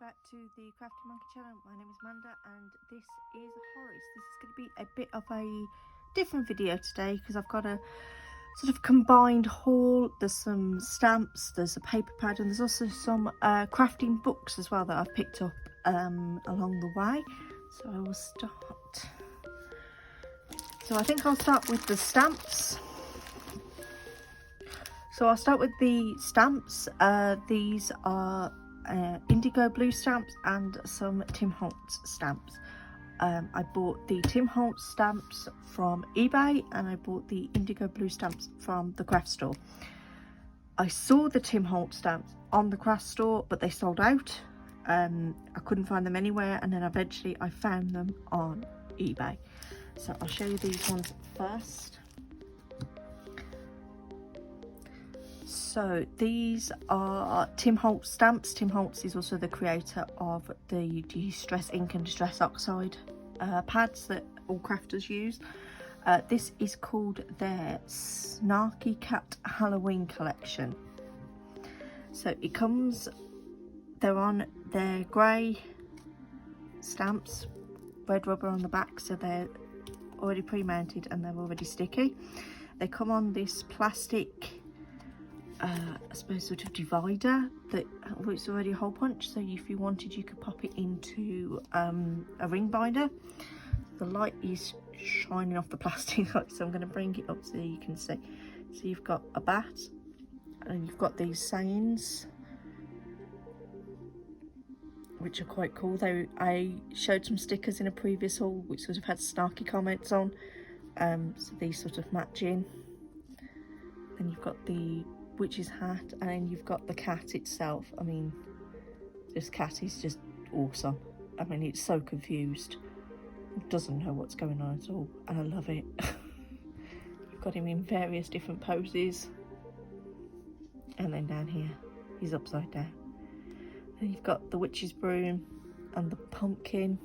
back to the Crafty Monkey channel. My name is Amanda and this is Horace. This is going to be a bit of a different video today because I've got a sort of combined haul. There's some stamps, there's a paper pad, and there's also some crafting books as well that I've picked up along the way. So I will start. So I think I'll start with the stamps. So I'll start with the stamps. These are indigo blue stamps and some Tim Holtz stamps. I bought the Tim Holtz stamps from eBay and I bought the indigo blue stamps from the craft store. I saw the Tim Holtz stamps on the craft store, but they sold out. I couldn't find them anywhere, and then eventually I found them on eBay. So I'll show you these ones first. So these are Tim Holtz stamps. Tim Holtz is also the creator of the Distress Ink and Distress Oxide pads that all crafters use. This is called their Snarky Cat Halloween collection. So it comes, they're on their grey stamps, red rubber on the back, so they're already pre-mounted and they're already sticky. They come on this plastic I suppose sort of divider that looks already a hole punch, so if you wanted you could pop it into a ring binder. The light is shining off the plastic, so I'm going to bring it up so you can see. So you've got a bat and you've got these sayings which are quite cool. Though I showed some stickers in a previous haul which sort of had snarky comments on, so these sort of match in. Then you've got the witch's hat, and then you've got the cat itself. I mean, this cat is just awesome. I mean, it's so confused. It doesn't know what's going on at all, and I love it. You've got him in various different poses. And then down here, he's upside down. Then you've got the witch's broom and the pumpkin.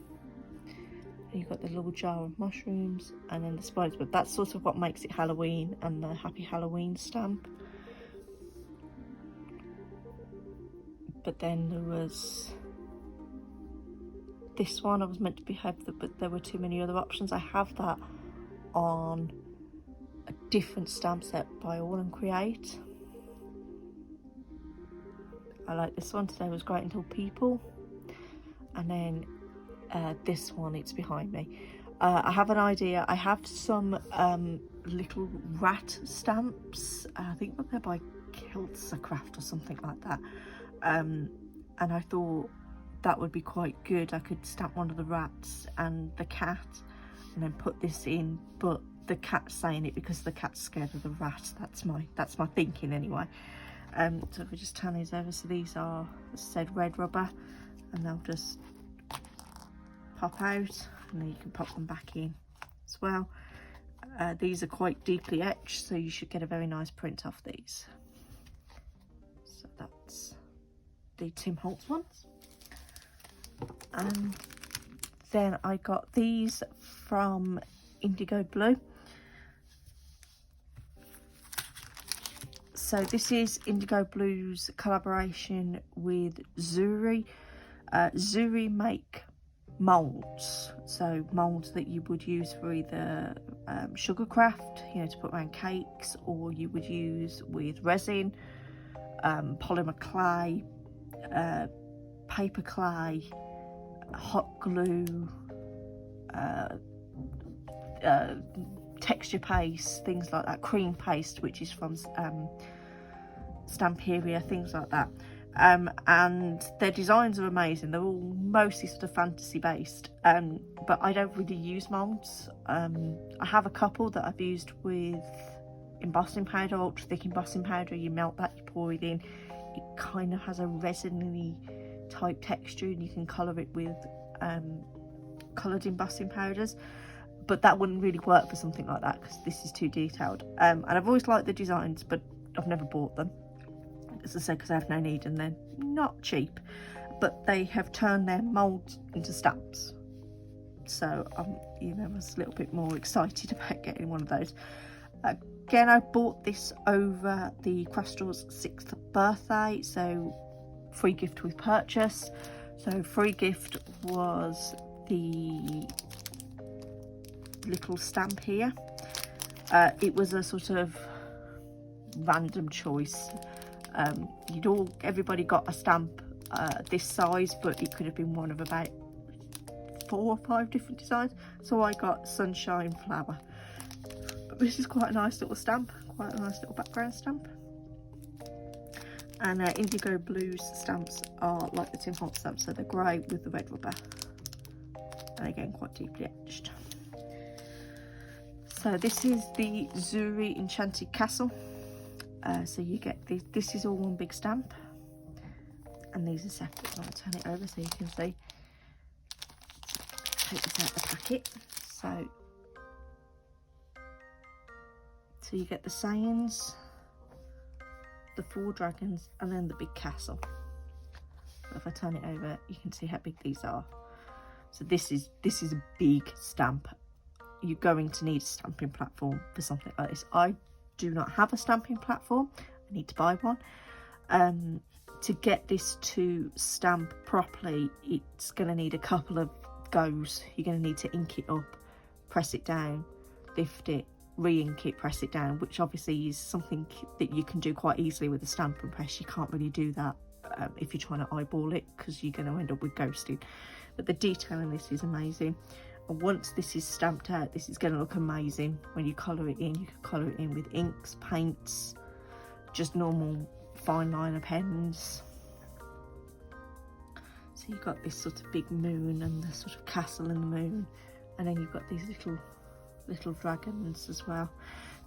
And you've got the little jar of mushrooms, and then the spider's web. That's sort of what makes it Halloween, and the Happy Halloween stamp. But then there was this one. I was meant to be have that, but there were too many other options. I have that on a different stamp set by All and Create. I like this one. Today Was Great Until People. And then this one, it's behind me. I have an idea. I have some little rat stamps. I think they're by Holtz Craft or something like that. And I thought that would be quite good. I could stamp one of the rats and the cat and then put this in, but the cat's saying it because the cat's scared of the rat. That's my thinking anyway. So if we just turn these over, so these are, as I said, red rubber, and they'll just pop out, and then you can pop them back in as well. These are quite deeply etched, so you should get a very nice print off these. So that's the Tim Holtz ones. And then I got these from Indigo Blue. So this is Indigo Blue's collaboration with Zuri. Zuri make molds, so molds that you would use for either sugar craft, you know, to put around cakes, or you would use with resin, polymer clay, paper clay, hot glue, texture paste, things like that, cream paste, which is from Stamperia, things like that. And their designs are amazing. They're all mostly sort of fantasy based, but I don't really use molds. I have a couple that I've used with embossing powder, ultra thick embossing powder. You melt that, you pour it in, it kind of has a resiny type texture, and you can colour it with coloured embossing powders, but that wouldn't really work for something like that because this is too detailed. And I've always liked the designs, but I've never bought them, as I said, because I have no need, and they're not cheap. But they have turned their moulds into stamps, so you know, I was a little bit more excited about getting one of those. Again, I bought this over the craft store's 6th birthday, so free gift with purchase. So free gift was the little stamp here. It was a sort of random choice. Everybody got a stamp this size, but it could have been one of about 4 or 5 different designs. So I got Sunshine Flower. This is quite a nice little stamp, quite a nice little background stamp. And Indigo Blues stamps are like the Tim Holtz stamps, so they're grey with the red rubber. And again, quite deeply etched. So this is the Zuri Enchanted Castle. So you get this is all one big stamp. And these are separate. I'll turn it over so you can see. Take this out of the packet. So you get the sayings, the 4 dragons, and then the big castle. So if I turn it over, you can see how big these are. So this is a big stamp. You're going to need a stamping platform for something like this. I do not have a stamping platform. I need to buy one. To get this to stamp properly, it's going to need a couple of goes. You're going to need to ink it up, press it down, lift it, re-ink it, press it down, which obviously is something that you can do quite easily with a stamping press. You can't really do that if you're trying to eyeball it, because you're going to end up with ghosting. But the detail in this is amazing. And once this is stamped out, this is going to look amazing. When you colour it in, you can colour it in with inks, paints, just normal fine liner pens. So you've got this sort of big moon and the sort of castle in the moon, and then you've got these little dragons as well.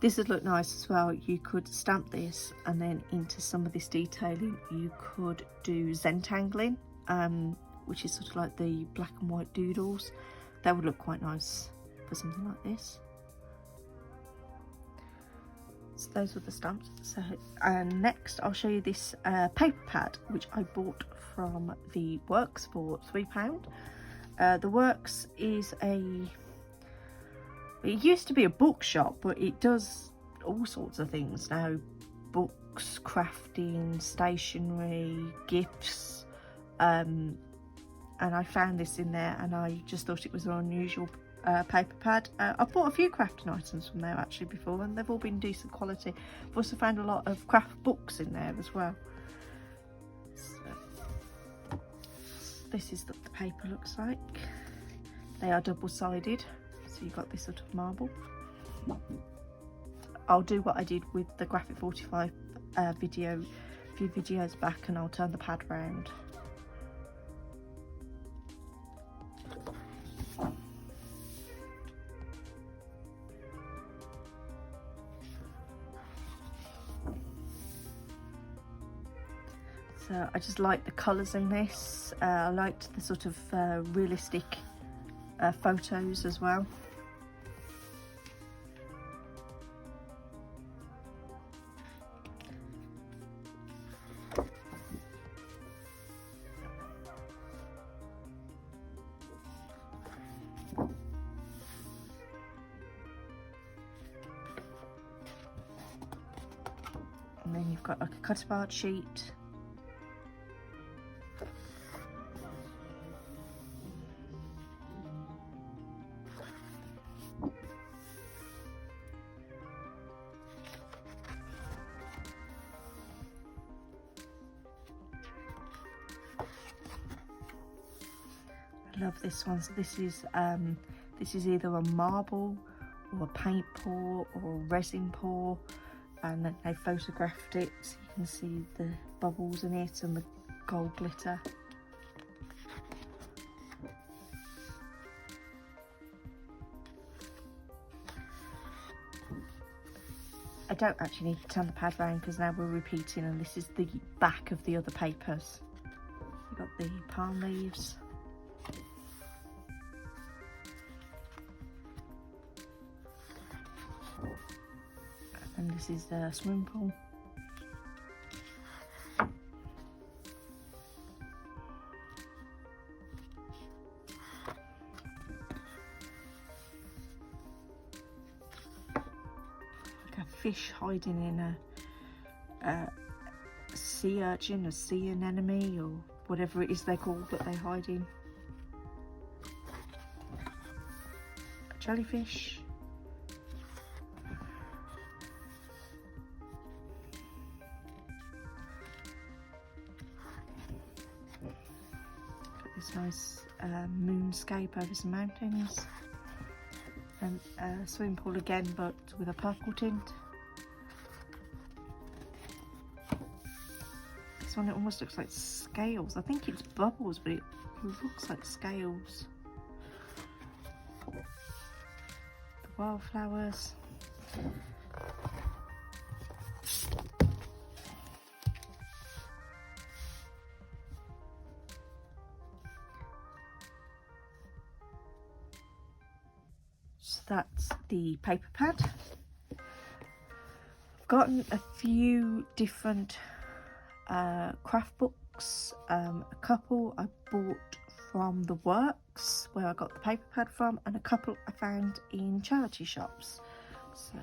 This would look nice as well. You could stamp this, and then into some of this detailing you could do Zentangling, which is sort of like the black and white doodles. That would look quite nice for something like this. So those were the stamps. So next I'll show you this paper pad, which I bought from the Works for £3. The Works is it used to be a bookshop, but it does all sorts of things now. Books, crafting, stationery, gifts. And I found this in there, and I just thought it was an unusual paper pad. I've bought a few crafting items from there actually before, and they've all been decent quality. I've also found a lot of craft books in there as well. So, this is what the paper looks like. They are double-sided, so you've got this sort of marble. I'll do what I did with the Graphic 45 video a few videos back, and I'll turn the pad round. So I just like the colours in this. I liked the sort of realistic photos as well. And then you've got like a cut apart sheet. I love this one. So this is either a marble or a paint pour or a resin pour, and then they photographed it so you can see the bubbles in it and the gold glitter. I don't actually need to turn the pad round because now we're repeating, and this is the back of the other papers. You've got the palm leaves. And this is the swimming pool. Like a fish hiding in a sea urchin, a sea anemone, or whatever it is they're called that they hide in. A jellyfish. Got this nice moonscape over some mountains. And a swimming pool again, but with a purple tint. This one, it almost looks like scales. I think it's bubbles, but it looks like scales. The wildflowers. So that's the paper pad. I've gotten a few different craft books. A couple I bought from the Works, where I got the paper pad from, and a couple I found in charity shops. So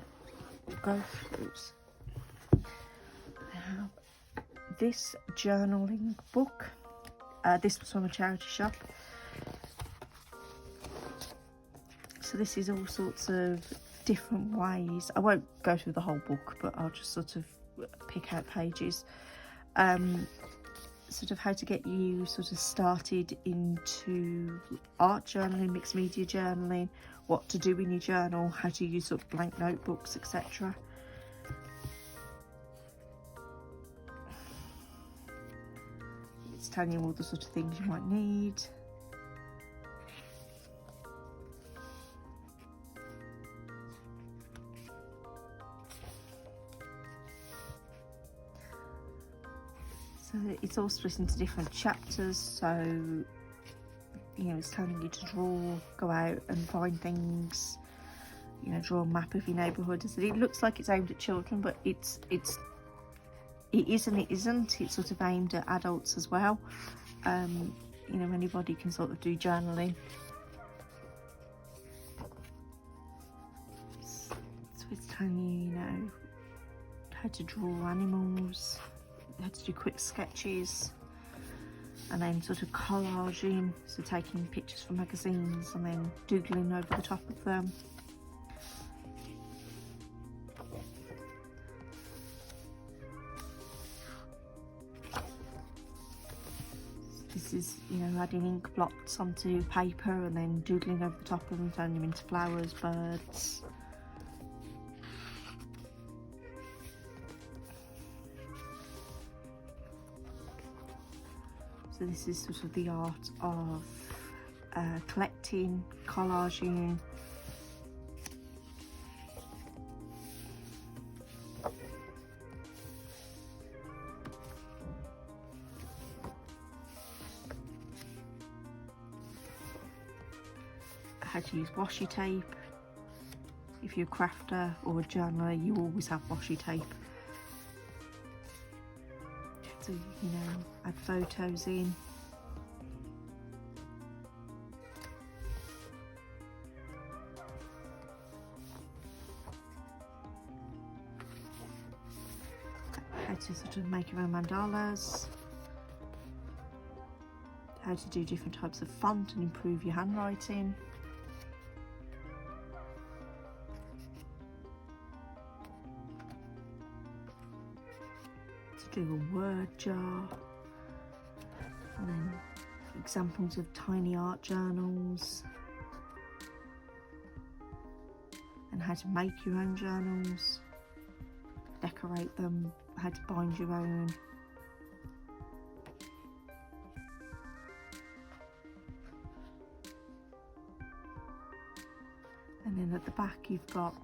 we'll go through. I have this journaling book. This was from a charity shop. So this is all sorts of different ways. I won't go through the whole book, but I'll just sort of pick out pages. Sort of how to get you sort of started into art journaling, mixed media journaling, what to do in your journal, how to use sort of blank notebooks, etc. It's telling you all the sort of things you might need. So it's all split into different chapters, so you know, it's telling you to draw, go out and find things, you know, draw a map of your neighbourhood. So it looks like it's aimed at children, but it is and it isn't. It's sort of aimed at adults as well. You know, anybody can sort of do journaling. So it's telling you, you know, how to draw animals, how to do quick sketches, and then sort of collaging, so taking pictures from magazines and then doodling over the top of them. This is, you know, adding ink blots onto paper and then doodling over the top of them, turning them into flowers, birds. So this is sort of the art of collecting, collaging. How to use washi tape. If you're a crafter or a journaler, you always have washi tape. To, you know, add photos in. How to sort of make your own mandalas. How to do different types of font and improve your handwriting. Do a word jar, and then examples of tiny art journals, and how to make your own journals, decorate them, how to bind your own. And then at the back you've got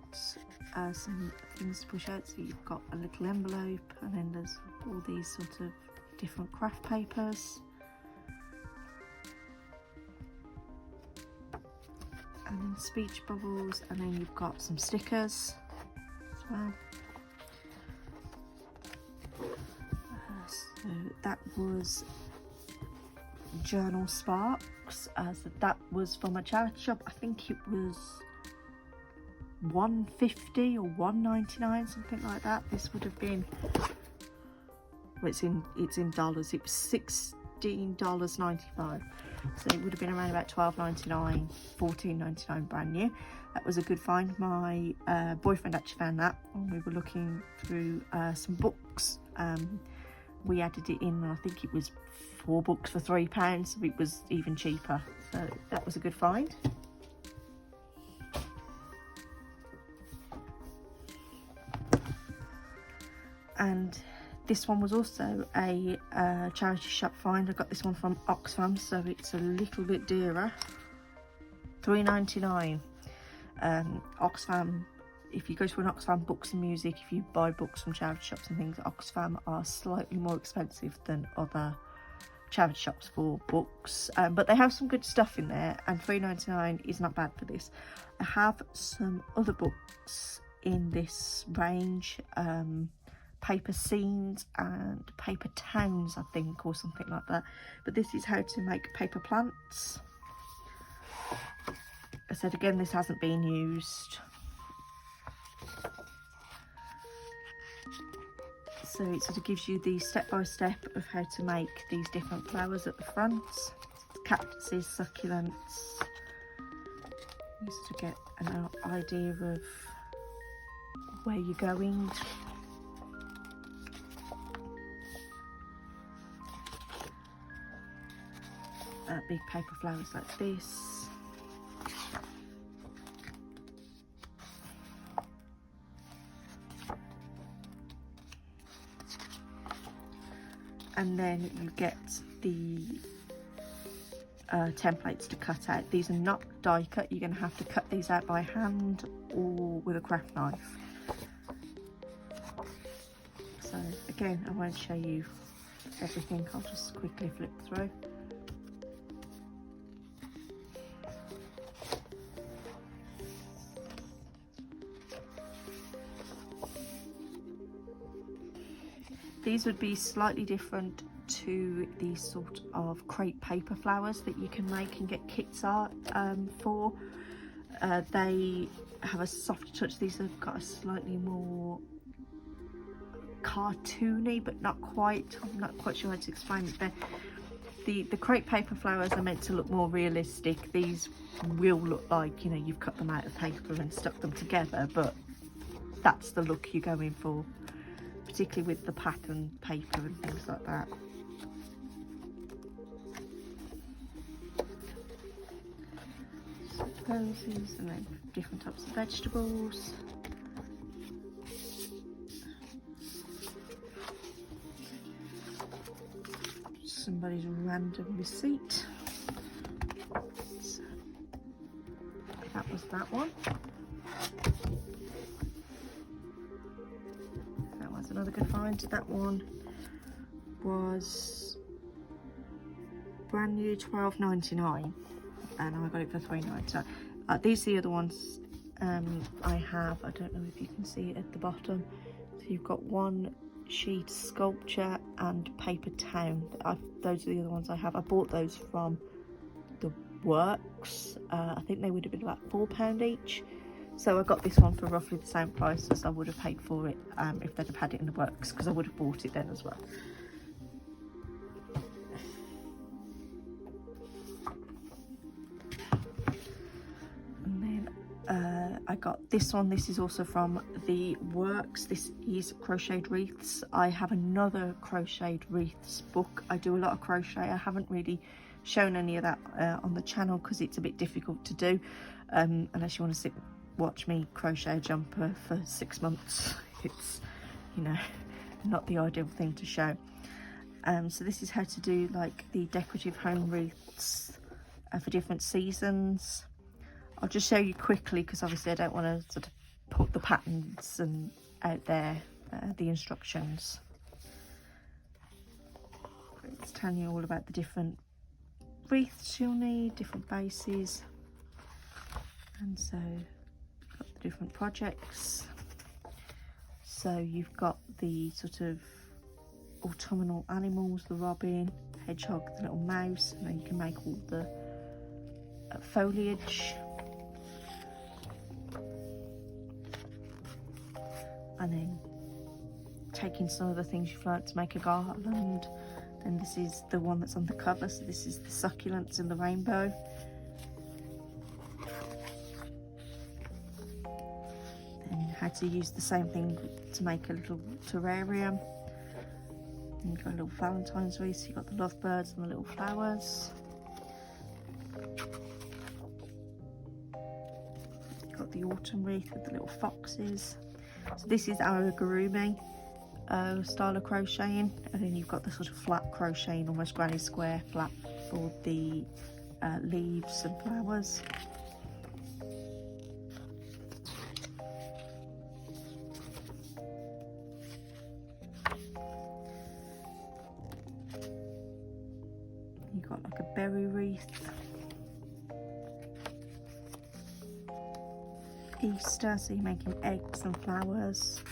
some things to push out, so you've got a little envelope, and then there's all these sort of different craft papers, and then speech bubbles, and then you've got some stickers as well. So that was Journal Sparks. So that was from a charity shop. I think it was $1.50 or $1.99, something like that. This would have been, well, it's in dollars. It was $15.95, so it would have been around about $12.99, $14.99 brand new. That was a good find. My boyfriend actually found that when we were looking through some books. We added it in, and I think it was 4 books for £3, so it was even cheaper, so that was a good find. And this one was also a charity shop find. I got this one from Oxfam, so it's a little bit dearer, $3.99. Oxfam, if you go to an Oxfam Books and Music, if you buy books from charity shops and things, Oxfam are slightly more expensive than other charity shops for books, but they have some good stuff in there, and $3.99 is not bad for this. I have some other books in this range, paper scenes and paper towns, I think, or something like that, but this is how to make paper plants. I said again, this hasn't been used. So it sort of gives you the step-by-step of how to make these different flowers at the front. Cactuses, succulents. You sort of get an idea of where you're going. Big paper flowers like this. And then you get the templates to cut out. These are not die cut. You're going to have to cut these out by hand or with a craft knife. So again, I won't show you everything. I'll just quickly flip through. These would be slightly different to the sort of crepe paper flowers that you can make and get kits art for. They have a softer touch. These have got a slightly more cartoony, but not quite. I'm not quite sure how to explain it. The crepe paper flowers are meant to look more realistic. These will look like, you know, you've cut them out of paper and stuck them together, but that's the look you're going for, particularly with the pattern paper and things like that. So posies, and then different types of vegetables. Somebody's random receipt. So that was that one. Another good find. That one was brand new, $12.99, and I got it for $3.99. So these are the other ones I have. I don't know if you can see it at the bottom. So you've got one sheet sculpture and paper town. Those are the other ones I have. I bought those from the Works. I think they would have been about £4 each. So I got this one for roughly the same price as I would have paid for it if they'd have had it in the Works, because I would have bought it then as well. And then I got this one. This is also from the Works. This is Crocheted Wreaths. I have another Crocheted Wreaths book. I do a lot of crochet. I haven't really shown any of that on the channel because it's a bit difficult to do unless you want to watch me crochet a jumper for 6 months. It's, you know, not the ideal thing to show. So this is how to do like the decorative home wreaths for different seasons. I'll just show you quickly because obviously I don't want to sort of put the patterns and out there, the instructions. It's telling you all about the different wreaths you'll need, different bases, and so got the different projects. So you've got the sort of autumnal animals, the robin, hedgehog, the little mouse, and then you can make all the foliage. And then taking some of the things you've learnt to make a garland, then the this is the one that's on the cover, so this is the succulents in the rainbow. Then how to use the same thing to make a little terrarium. And you've got a little Valentine's wreath, so you've got the lovebirds and the little flowers. You've got the autumn wreath with the little foxes. So this is amigurumi style of crocheting, and then you've got the sort of flat crocheting, almost granny square flat for the leaves and flowers. You've got like a berry wreath. Easter, so you're making eggs and flowers.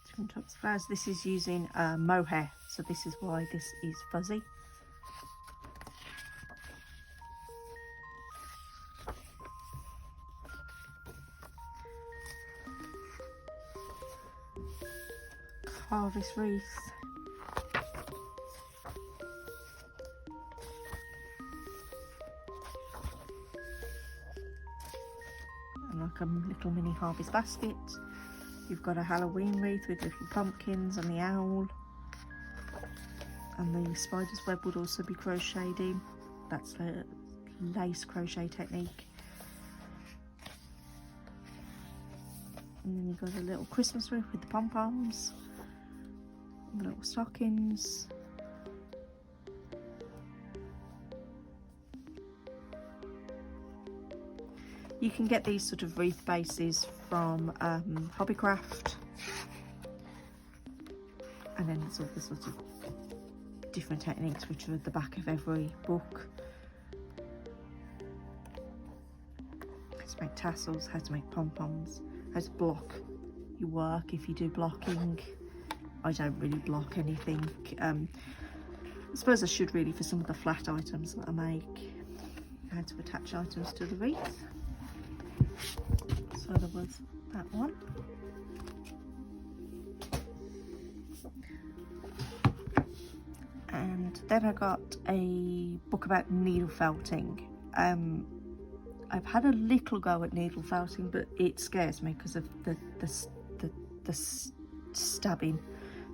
Different types of flowers. This is using mohair, so this is why this is fuzzy. Harvest wreath. And like a little mini harvest basket. You've got a Halloween wreath with little pumpkins and the owl. And the spider's web would also be crocheted in. That's the lace crochet technique. And then you've got a little Christmas wreath with the pom-poms. The little stockings. You can get these sort of wreath bases from Hobbycraft, and then there's all the sort of different techniques which are at the back of every book. How to make tassels, how to make pom-poms, how to block your work if you do blocking. I don't really block anything. I suppose I should really for some of the flat items that I make. How to attach items to the wreath. So there was that one. And then I got a book about needle felting. I've had a little go at needle felting, but it scares me because of the stabbing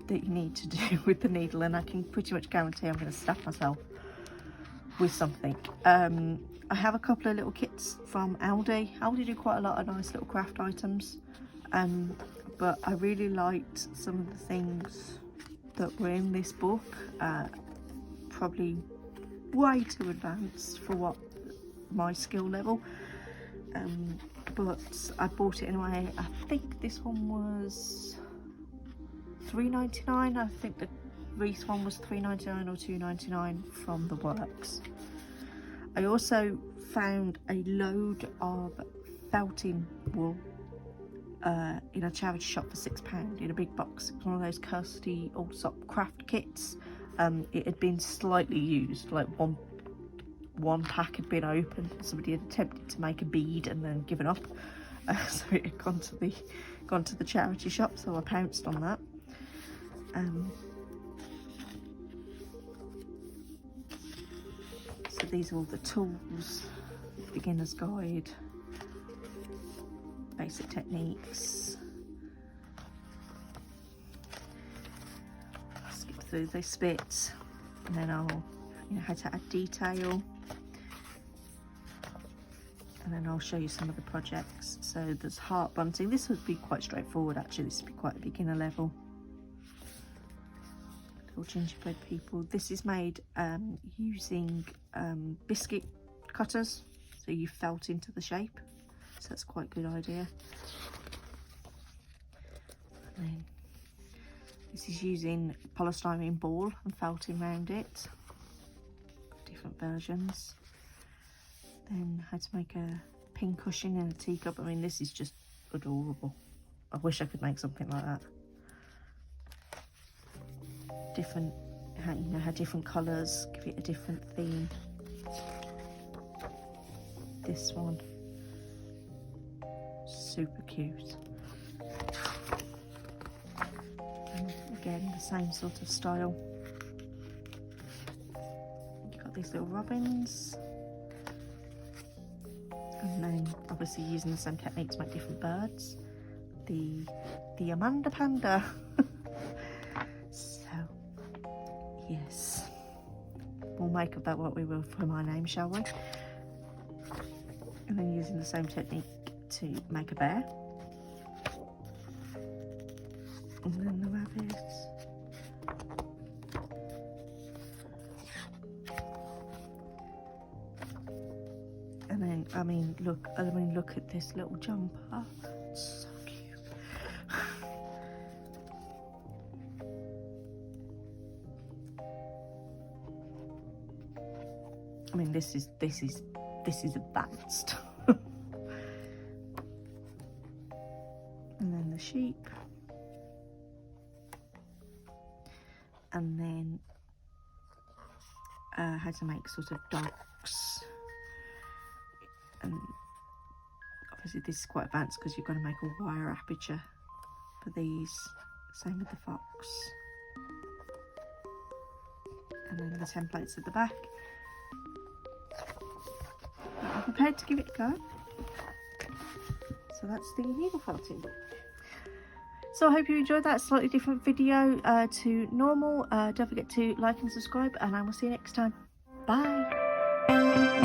that you need to do with the needle, and I can pretty much guarantee I'm going to stab myself with something. I have a couple of little kits from Aldi. Aldi do quite a lot of nice little craft items, but I really liked some of the things that were in this book. Probably way too advanced for what my skill level, but I bought it anyway. I think this one was $3.99. I think the wreath one was $3.99 or $2.99 from the works. I also found a load of felting wool in a charity shop for £6 in a big box. It was one of those Kirsty Allsop craft kits. It had been slightly used, like one pack had been opened. Somebody had attempted to make a bead and then given up, so it had gone to the charity shop. So I pounced on that. So these are all the tools, beginner's guide, basic techniques. Skip through this bit, and then I'll, how to add detail, and then I'll show you some of the projects. So there's heart bunting. This would be quite straightforward actually. This would be quite a beginner level. Gingerbread People. This is made using biscuit cutters, so you felt into the shape, so that's quite a good idea. And then this is using polystyrene ball and felting around it, different versions. Then how to make a pin cushion in a teacup. I mean, this is just adorable. I wish I could make something like that. Different, how different colours give it a different theme. This one, super cute. again, the same sort of style. You've got these little robins, and then obviously using the same technique to make different birds. The Amanda Panda. So yes, we'll make of that what we will for my name, shall we? And then using the same technique to make a bear. And then the rabbits. And then, I mean, look at this little jumper. It's so cute. I mean, this is advanced. And then the sheep. And then how to make sort of dogs. And obviously this is quite advanced because you've got to make a wire aperture for these. Same with the fox. And then the templates at the back. But I'm prepared to give it a go. So that's the needle felting. So I hope you enjoyed that slightly different video to normal. Don't forget to like and subscribe, and I will see you next time. Bye.